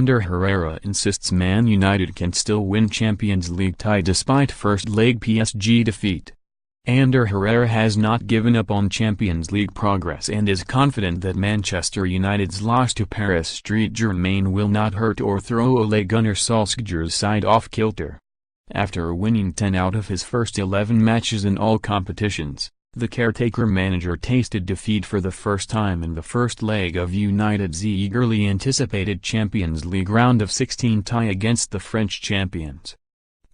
under Herrera insists Man United can still win Champions League tie despite first leg PSG defeat. Ander Herrera has not given up on Champions League progress and is confident that Manchester United's loss to Paris St Germain will not hurt or throw Ole Gunnar Solskjaer's side off kilter. After winning 10 out of his first 11 matches in all competitions, the caretaker manager tasted defeat for the first time in the first leg of United's eagerly anticipated Champions League round of 16 tie against the French champions.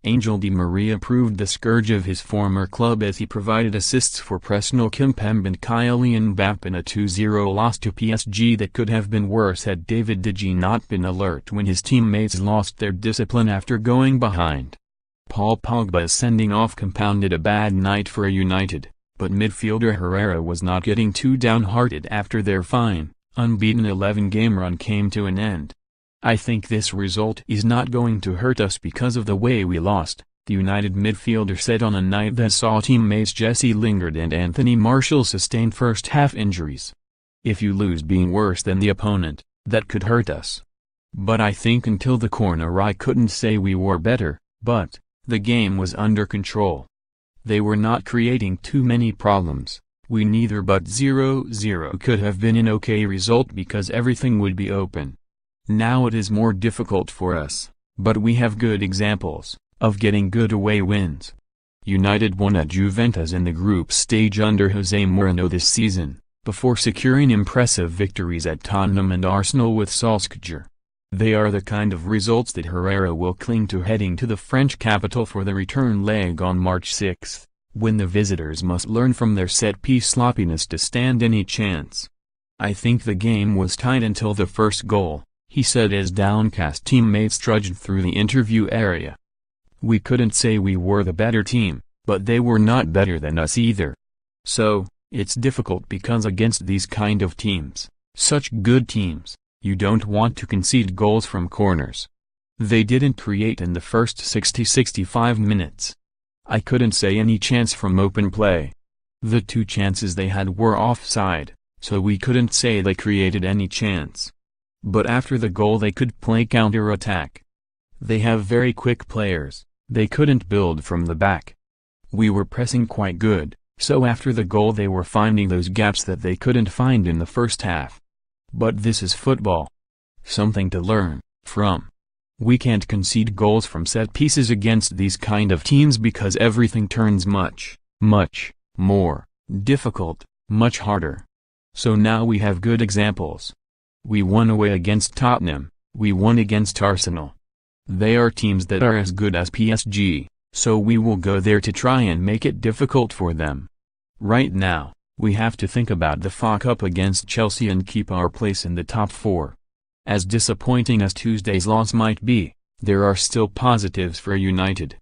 Angel Di Maria proved the scourge of his former club as he provided assists for Presnel, Kimpembe and Kylian Mbappe in a 2-0 loss to PSG that could have been worse had David De Gea not been alert when his teammates lost their discipline after going behind. Pogba's sending off compounded a bad night for United, but midfielder Herrera was not getting too downhearted after their fine, unbeaten 11-game run came to an end. "I think this result is not going to hurt us because of the way we lost," the United midfielder said on a night that saw teammates Jesse Lingard and Anthony Martial sustain first-half injuries. "If you lose being worse than the opponent, that could hurt us. But I think until the corner I couldn't say we were better, but the game was under control. They were not creating too many problems. We neither but 0-0 could have been an okay result because everything would be open. Now it is more difficult for us, but we have good examples of getting good away wins." United won at Juventus in the group stage under Jose Mourinho this season, before securing impressive victories at Tottenham and Arsenal with Solskjaer. They are the kind of results that Herrera will cling to heading to the French capital for the return leg on March 6, when the visitors must learn from their set-piece sloppiness to stand any chance. "I think the game was tight until the first goal," he said as downcast teammates trudged through the interview area. "We couldn't say we were the better team, but they were not better than us either. So, it's difficult because against these kind of teams, such good teams, you don't want to concede goals from corners. They didn't create in the first 60-65 minutes. I couldn't say any chance from open play. The two chances they had were offside, so we couldn't say they created any chance. But after the goal they could play counter-attack. They have very quick players, they couldn't build from the back. We were pressing quite good, so after the goal they were finding those gaps that they couldn't find in the first half. But this is football. Something to learn from. We can't concede goals from set pieces against these kind of teams because everything turns much more difficult, much harder. So now we have good examples. We won away against Tottenham, we won against Arsenal. They are teams that are as good as PSG, so we will go there to try and make it difficult for them. Right now, we have to think about the FA Cup against Chelsea and keep our place in the top 4. As disappointing as Tuesday's loss might be, there are still positives for United.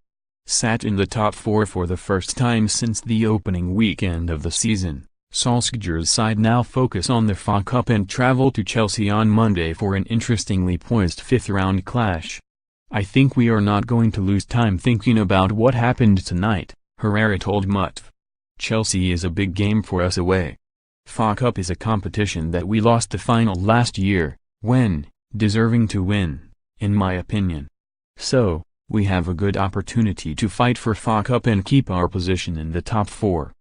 Sat in the top 4 for the first time since the opening weekend of the season, Solskjaer's side now focus on the FA Cup and travel to Chelsea on Monday for an interestingly poised 5th-round clash. "I think we are not going to lose time thinking about what happened tonight," Herrera told MUTV. "Chelsea is a big game for us away. FA Cup is a competition that we lost the final last year, when, deserving to win, in my opinion. So, we have a good opportunity to fight for FA Cup and keep our position in the top 4.